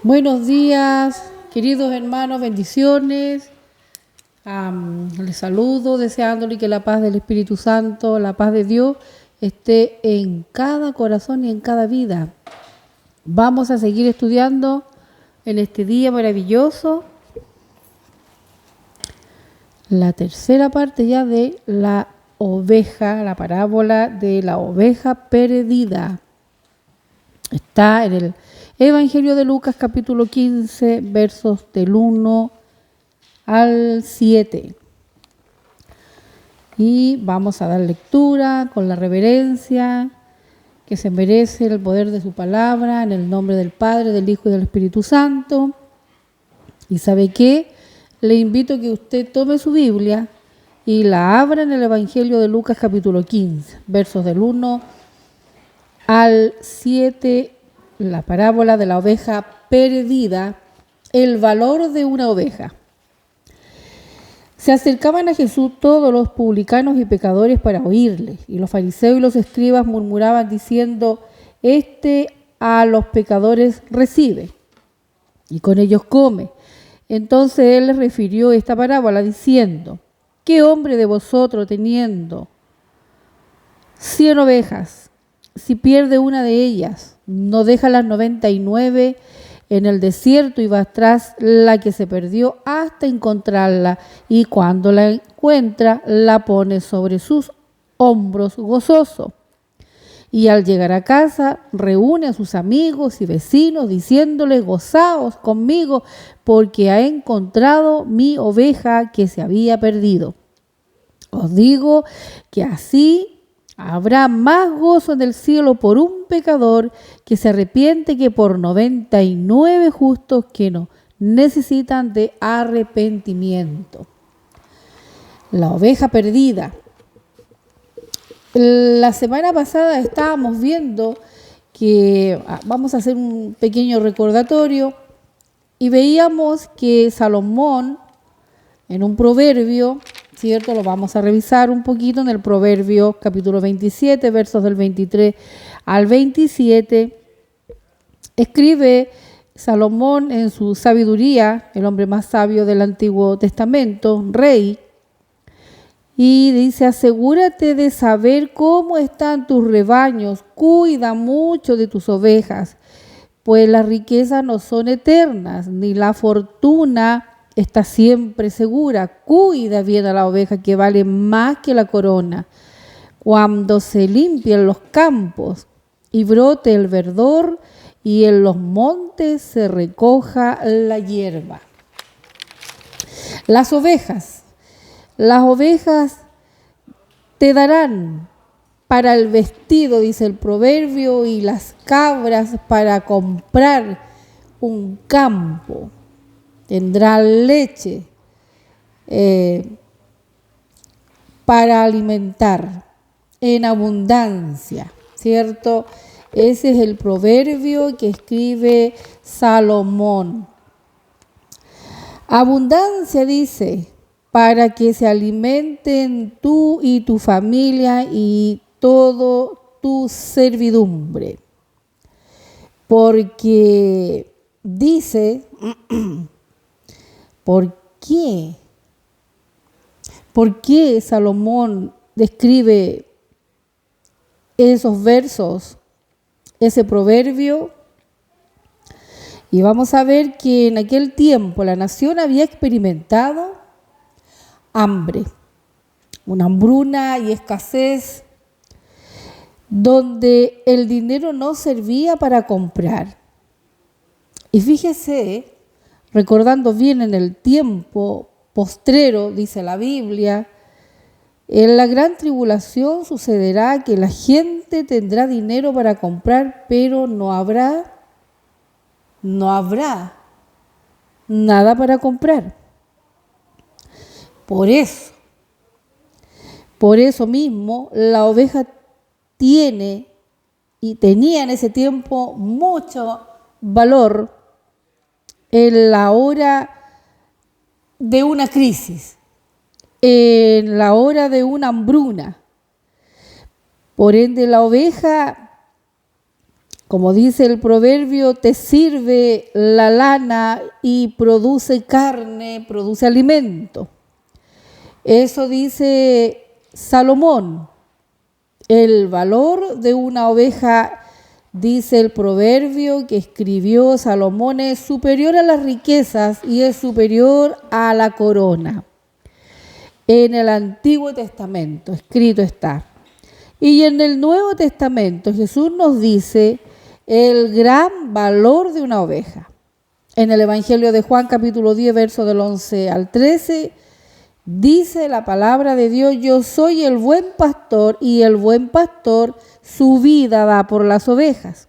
Buenos días, queridos hermanos, bendiciones. Les saludo deseándole que la paz del Espíritu Santo, la paz de Dios, esté en cada corazón y en cada vida. Vamos a seguir estudiando en este día maravilloso la tercera parte ya de la oveja, la parábola de la oveja perdida. Está en el Evangelio de Lucas capítulo 15, versos del 1 al 7. Y vamos a dar lectura con la reverencia que se merece el poder de su palabra, en el nombre del Padre, del Hijo y del Espíritu Santo. ¿Y sabe qué? Le invito a que usted tome su Biblia y la abra en el Evangelio de Lucas capítulo 15, versos del 1 al 7, la parábola de la oveja perdida, el valor de una oveja. Se acercaban a Jesús todos los publicanos y pecadores para oírle, y los fariseos y los escribas murmuraban diciendo: Este a los pecadores recibe, y con ellos come. Entonces él les refirió esta parábola diciendo: ¿Qué hombre de vosotros, teniendo 100 ovejas, si pierde una de ellas, no deja las 99 en el desierto y va tras la que se perdió hasta encontrarla, y cuando la encuentra, la pone sobre sus hombros gozoso? Y al llegar a casa, reúne a sus amigos y vecinos, diciéndoles: Gozaos conmigo, porque he encontrado mi oveja que se había perdido. Os digo que así habrá más gozo en el cielo por un pecador que se arrepiente que por 99 justos que no necesitan de arrepentimiento. La oveja perdida. La semana pasada estábamos viendo que vamos a hacer un pequeño recordatorio y veíamos que Salomón, en un proverbio, ¿cierto? Lo vamos a revisar un poquito en el Proverbio capítulo 27, versos del 23 al 27. Escribe Salomón en su sabiduría, el hombre más sabio del Antiguo Testamento, rey, y dice: asegúrate de saber cómo están tus rebaños, cuida mucho de tus ovejas, pues las riquezas no son eternas, ni la fortuna está siempre segura. Cuida bien a la oveja, que vale más que la corona. Cuando se limpien los campos y brote el verdor, y en los montes se recoja la hierba. Las ovejas te darán para el vestido, dice el proverbio, y las cabras para comprar un campo. Tendrán leche para alimentar en abundancia, ¿cierto? Ese es el proverbio que escribe Salomón. Abundancia, dice, para que se alimenten tú y tu familia y todo tu servidumbre. Porque dice, ¿por qué? ¿Por qué Salomón describe esos versos, ese proverbio? Y vamos a ver que en aquel tiempo la nación había experimentado hambre, una hambruna y escasez, donde el dinero no servía para comprar. Y fíjese, recordando bien en el tiempo postrero, dice la Biblia, en la gran tribulación sucederá que la gente tendrá dinero para comprar, pero no habrá nada para comprar. Por eso mismo, la oveja tiene y tenía en ese tiempo mucho valor en la hora de una crisis, en la hora de una hambruna. Por ende, la oveja Como dice el proverbio, te sirve la lana y produce carne, produce alimento. Eso dice Salomón. El valor de una oveja, dice el proverbio que escribió Salomón, es superior a las riquezas y es superior a la corona. En el Antiguo Testamento escrito está. Y en el Nuevo Testamento Jesús nos dice el gran valor de una oveja. En el Evangelio de Juan capítulo 10, verso del 11 al 13, dice la palabra de Dios: yo soy el buen pastor y el buen pastor su vida da por las ovejas.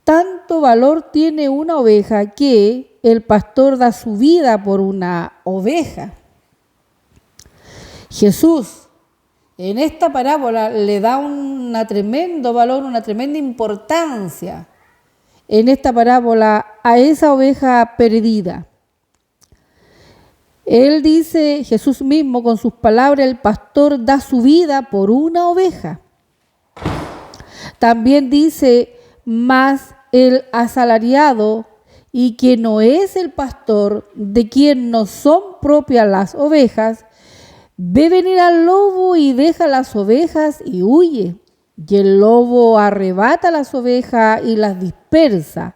Tanto valor tiene una oveja que el pastor da su vida por una oveja. Jesús en esta parábola le da un tremendo valor, una tremenda importancia en esta parábola a esa oveja perdida. Él dice, Jesús mismo con sus palabras, el pastor da su vida por una oveja. También dice, mas el asalariado y que no es el pastor, de quien no son propias las ovejas, ve venir al lobo y deja las ovejas y huye. Y el lobo arrebata las ovejas y las dispersa.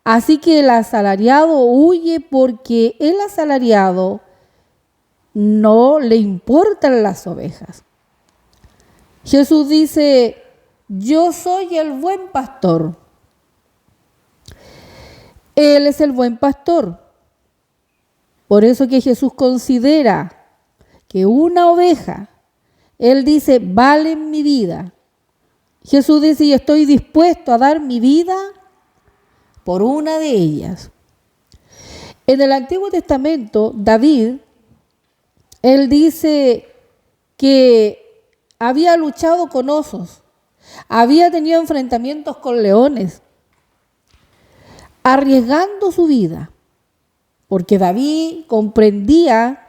Así que el asalariado huye porque el asalariado no le importan las ovejas. Jesús dice, yo soy el buen pastor. Él es el buen pastor. Por eso que Jesús considera que una oveja, Él dice, vale mi vida. Jesús dice, y estoy dispuesto a dar mi vida por una de ellas. En el Antiguo Testamento, David, él dice que había luchado con osos, había tenido enfrentamientos con leones, arriesgando su vida, porque David comprendía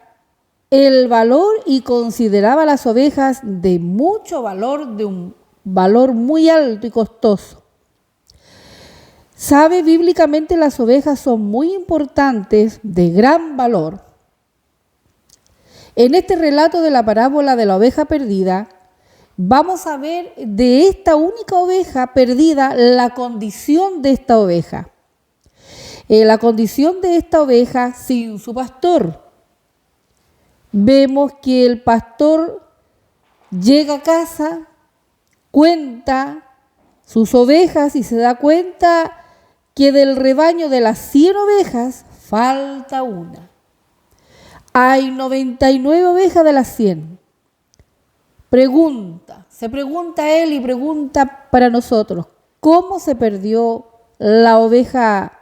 el valor y consideraba las ovejas de mucho valor, de un valor muy alto y costoso. Sabe, bíblicamente las ovejas son muy importantes, de gran valor. En este relato de la parábola de la oveja perdida, vamos a ver de esta única oveja perdida la condición de esta oveja. La condición de esta oveja sin su pastor. Vemos que el pastor llega a casa, cuenta sus ovejas y se da cuenta que del rebaño de las 100 ovejas falta una. Hay 99 ovejas de las 100. Se pregunta él y pregunta para nosotros, ¿cómo se perdió la oveja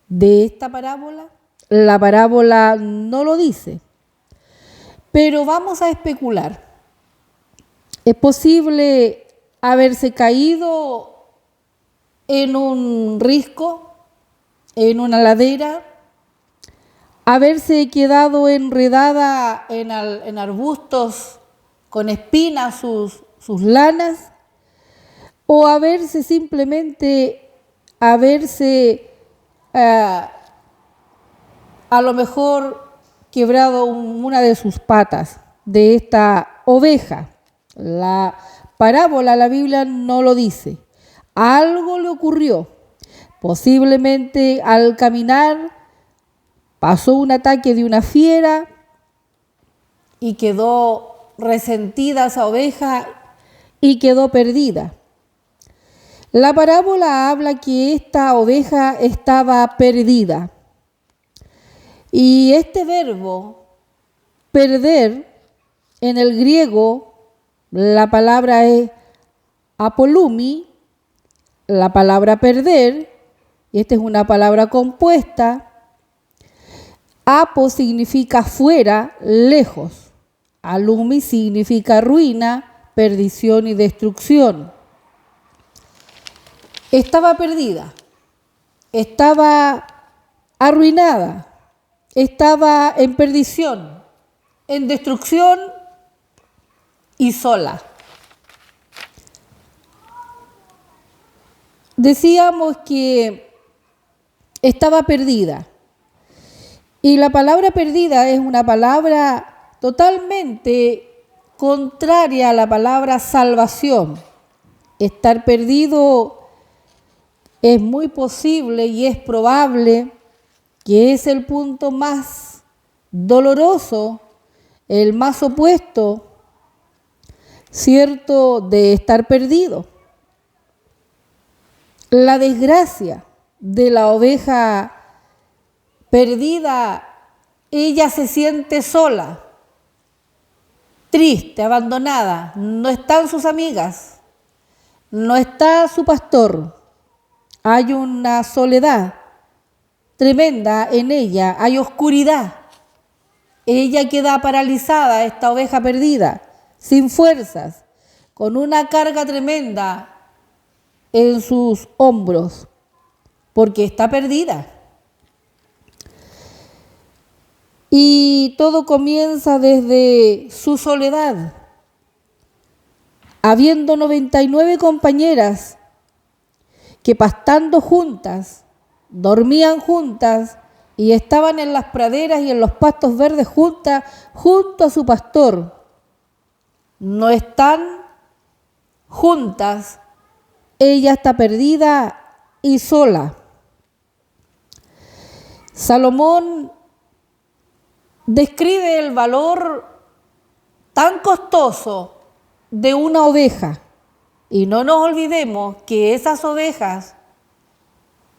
de esta parábola? La parábola no lo dice, pero vamos a especular. Es posible haberse caído en un risco, en una ladera, haberse quedado enredada en arbustos con espinas sus lanas, o haberse simplemente, a lo mejor quebrado una de sus patas de esta oveja. La parábola, la Biblia no lo dice. Algo le ocurrió. Posiblemente al caminar pasó un ataque de una fiera y quedó resentida esa oveja y quedó perdida. La parábola habla que esta oveja estaba perdida. Y este verbo, perder, en el griego, la palabra es apolumi, la palabra perder, y esta es una palabra compuesta. Apo significa fuera, lejos. Alumi significa ruina, perdición y destrucción. Estaba perdida, estaba arruinada, estaba en perdición, en destrucción y sola. Decíamos que estaba perdida. Y la palabra perdida es una palabra totalmente contraria a la palabra salvación. Estar perdido es muy posible y es probable que es el punto más doloroso, el más opuesto, ¿cierto?, de estar perdido. La desgracia de la oveja perdida, ella se siente sola, triste, abandonada, no están sus amigas, no está su pastor, hay una soledad tremenda en ella, hay oscuridad. Ella queda paralizada, esta oveja perdida, sin fuerzas, con una carga tremenda en sus hombros, porque está perdida. Y todo comienza desde su soledad. Habiendo 99 compañeras que pastando juntas, dormían juntas y estaban en las praderas y en los pastos verdes juntas, junto a su pastor. No están juntas, ella está perdida y sola. Salomón describe el valor tan costoso de una oveja. Y no nos olvidemos que esas ovejas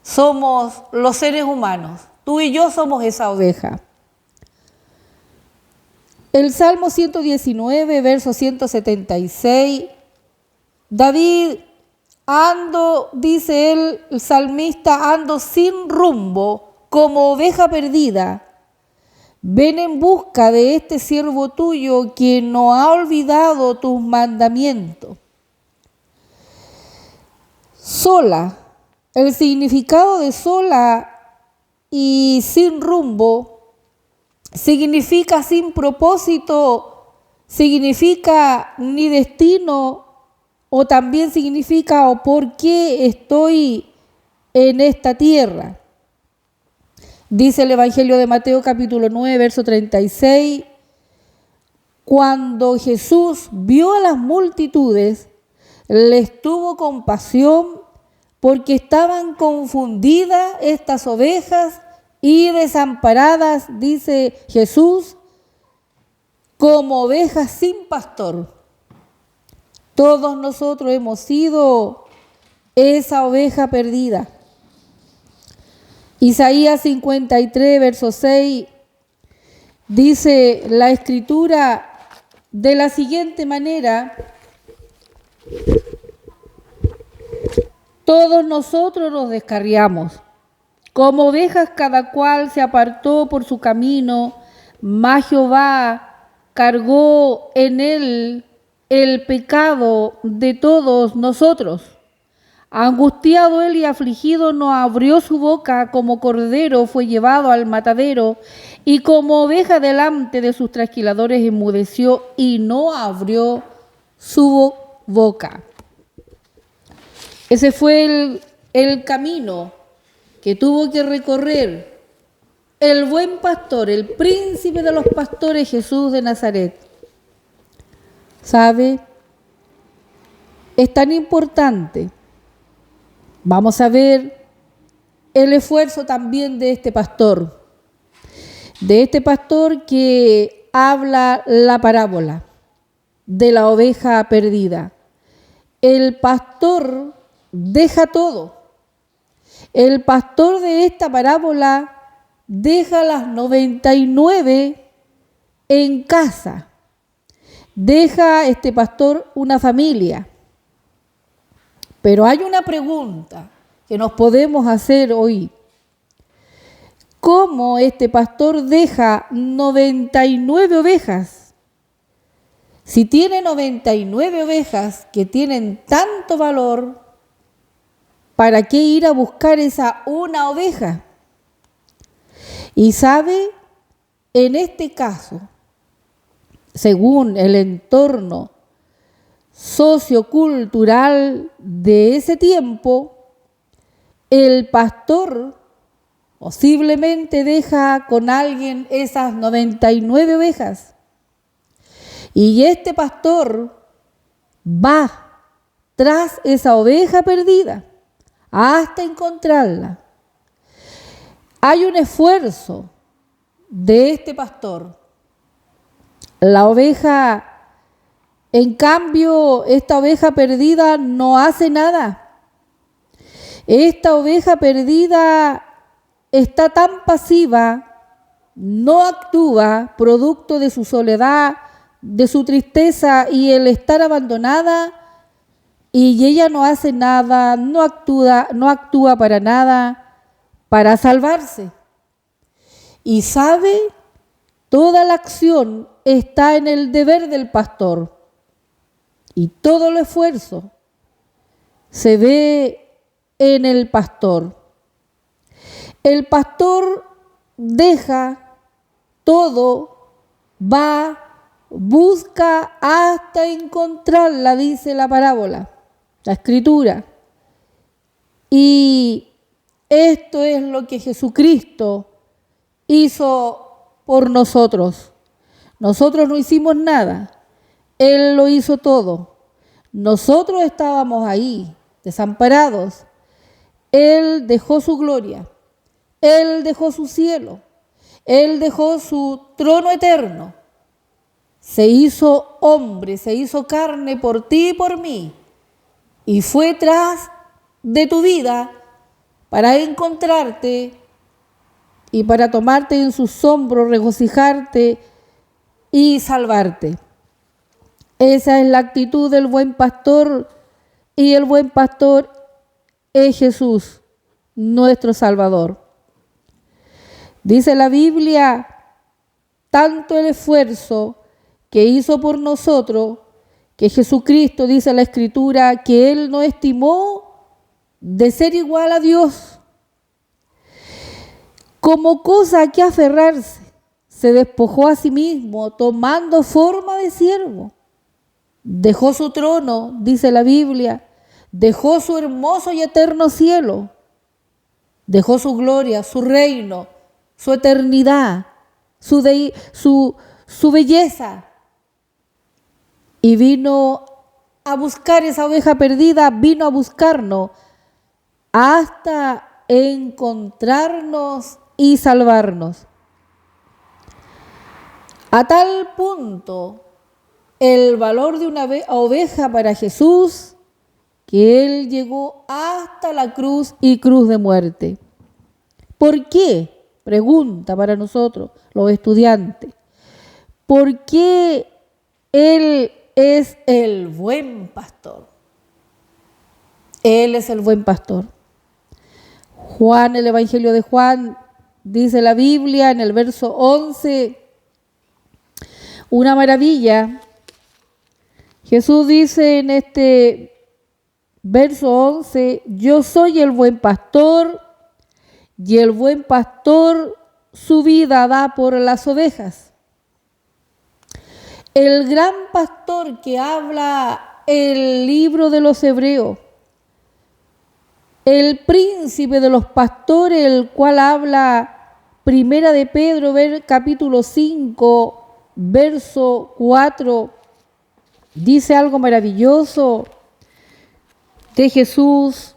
somos los seres humanos. Tú y yo somos esa oveja. El Salmo 119, verso 176, David, dice él, el salmista, ando sin rumbo como oveja perdida. Ven en busca de este siervo tuyo que no ha olvidado tus mandamientos. Sola, el significado de sola y sin rumbo significa sin propósito, significa ni destino, o también significa o por qué estoy en esta tierra. Dice el Evangelio de Mateo capítulo 9, verso 36, cuando Jesús vio a las multitudes, les tuvo compasión porque estaban confundidas estas ovejas y desamparadas, dice Jesús, como ovejas sin pastor. Todos nosotros hemos sido esa oveja perdida. Isaías 53, verso 6, dice la Escritura de la siguiente manera: todos nosotros nos descarriamos, como ovejas cada cual se apartó por su camino, mas Jehová cargó en él el pecado de todos nosotros. Angustiado él y afligido no abrió su boca, como cordero fue llevado al matadero, y como oveja delante de sus trasquiladores enmudeció y no abrió su boca. Ese fue el camino que tuvo que recorrer el buen pastor, el príncipe de los pastores, Jesús de Nazaret. ¿Sabe? Es tan importante. Vamos a ver el esfuerzo también de este pastor que habla la parábola de la oveja perdida. El pastor deja todo. El pastor de esta parábola deja las 99 en casa. Deja este pastor una familia. Pero hay una pregunta que nos podemos hacer hoy. ¿Cómo este pastor deja 99 ovejas? Si tiene 99 ovejas que tienen tanto valor, ¿para qué ir a buscar esa una oveja? Y sabe, en este caso, según el entorno sociocultural de ese tiempo, el pastor posiblemente deja con alguien esas 99 ovejas. Y este pastor va tras esa oveja perdida hasta encontrarla. Hay un esfuerzo de este pastor. La oveja, en cambio, esta oveja perdida no hace nada. Esta oveja perdida está tan pasiva, no actúa, producto de su soledad, de su tristeza y el estar abandonada, y ella no hace nada, no actúa para nada para salvarse. Y sabe, toda la acción está en el deber del pastor y todo el esfuerzo se ve en el pastor. El pastor deja todo, va, busca hasta encontrarla, dice la parábola, la escritura. Y esto es lo que Jesucristo hizo por nosotros. Nosotros no hicimos nada, Él lo hizo todo. Nosotros estábamos ahí, desamparados. Él dejó su gloria, Él dejó su cielo, Él dejó su trono eterno. Se hizo hombre, se hizo carne por ti y por mí. Y fue tras de tu vida para encontrarte y para tomarte en sus hombros, regocijarte y salvarte. Esa es la actitud del buen pastor, y el buen pastor es Jesús, nuestro Salvador. Dice la Biblia, tanto el esfuerzo que hizo por nosotros, que Jesucristo, dice la Escritura, que Él no estimó de ser igual a Dios, como cosa a que aferrarse, se despojó a sí mismo, tomando forma de siervo. Dejó su trono, dice la Biblia, dejó su hermoso y eterno cielo, dejó su gloria, su reino, su eternidad, su belleza, y vino a buscar esa oveja perdida, vino a buscarnos hasta encontrarnos y salvarnos. A tal punto el valor de una oveja para Jesús, que Él llegó hasta la cruz y cruz de muerte. ¿Por qué? Pregunta para nosotros, los estudiantes. ¿Por qué Él es el buen pastor? Él es el buen pastor. Juan, el Evangelio de Juan, dice la Biblia en el verso 11, una maravilla. Jesús dice en este verso 11, yo soy el buen pastor, y el buen pastor su vida da por las ovejas. El gran pastor que habla el libro de los Hebreos, el príncipe de los pastores, el cual habla Primera de Pedro, capítulo 5, verso 4, dice algo maravilloso de Jesús.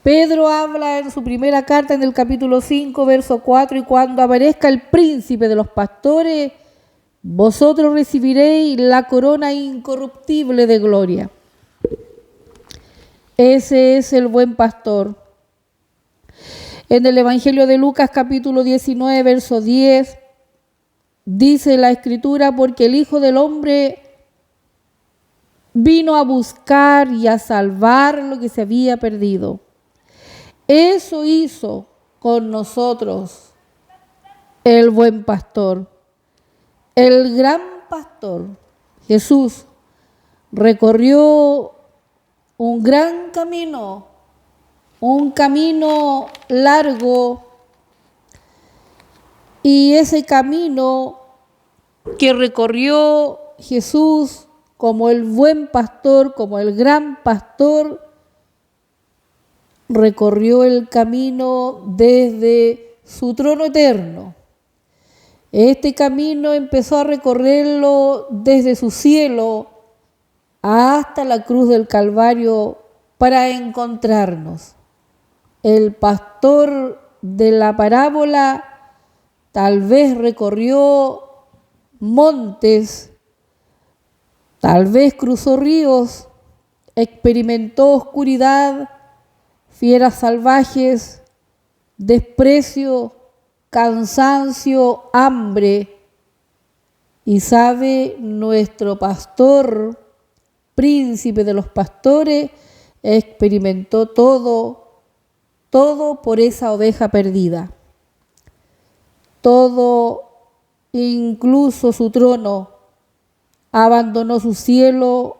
Pedro habla en su primera carta, en el capítulo 5, verso 4, y cuando aparezca el príncipe de los pastores, vosotros recibiréis la corona incorruptible de gloria. Ese es el buen pastor. En el Evangelio de Lucas, capítulo 19, verso 10, dice la Escritura, porque el Hijo del Hombre vino a buscar y a salvar lo que se había perdido. Eso hizo con nosotros el buen pastor. El gran pastor, Jesús, recorrió un gran camino, un camino largo, y ese camino que recorrió Jesús como el buen pastor, como el gran pastor, recorrió el camino desde su trono eterno. Este camino empezó a recorrerlo desde su cielo hasta la cruz del Calvario para encontrarnos. El pastor de la parábola tal vez recorrió montes, tal vez cruzó ríos, experimentó oscuridad, fieras salvajes, desprecio, cansancio, hambre. Y sabe, nuestro pastor, príncipe de los pastores, experimentó todo por esa oveja perdida. Todo, incluso su trono, abandonó su cielo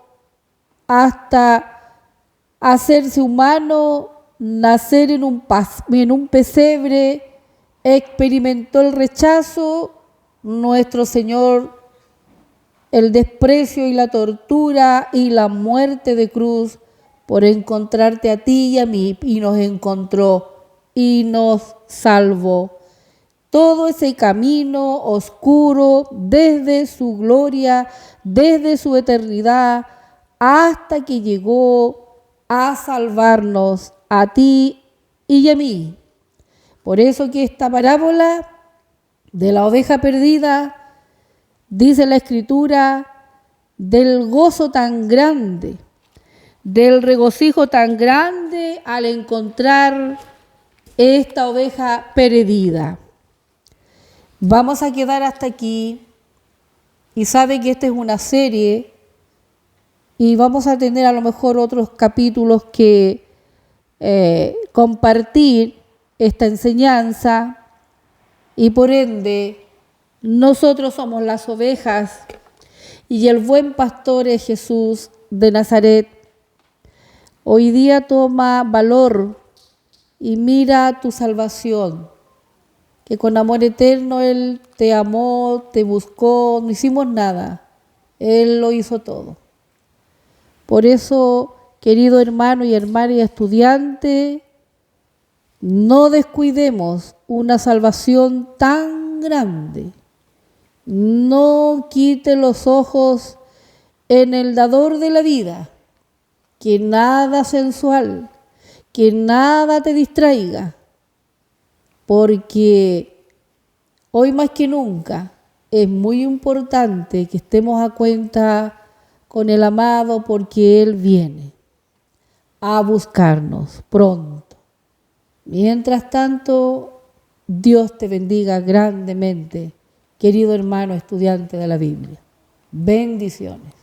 hasta hacerse humano, nacer en un pesebre, experimentó el rechazo, nuestro Señor, el desprecio y la tortura y la muerte de cruz por encontrarte a ti y a mí, y nos encontró y nos salvó. Todo ese camino oscuro desde su gloria, desde su eternidad, hasta que llegó a salvarnos a ti y a mí. Por eso que esta parábola de la oveja perdida, dice la Escritura, del gozo tan grande, del regocijo tan grande al encontrar esta oveja perdida. Vamos a quedar hasta aquí, y sabe que esta es una serie y vamos a tener a lo mejor otros capítulos que compartir esta enseñanza, y por ende nosotros somos las ovejas y el buen pastor es Jesús de Nazaret. Hoy día toma valor y mira tu salvación, que con amor eterno Él te amó, te buscó, no hicimos nada, Él lo hizo todo. Por eso, querido hermano y hermana y estudiante, no descuidemos una salvación tan grande. No quite los ojos en el dador de la vida, que nada sensual, que nada te distraiga, porque hoy más que nunca es muy importante que estemos a cuenta con el amado, porque Él viene a buscarnos pronto. Mientras tanto, Dios te bendiga grandemente, querido hermano estudiante de la Biblia. Bendiciones.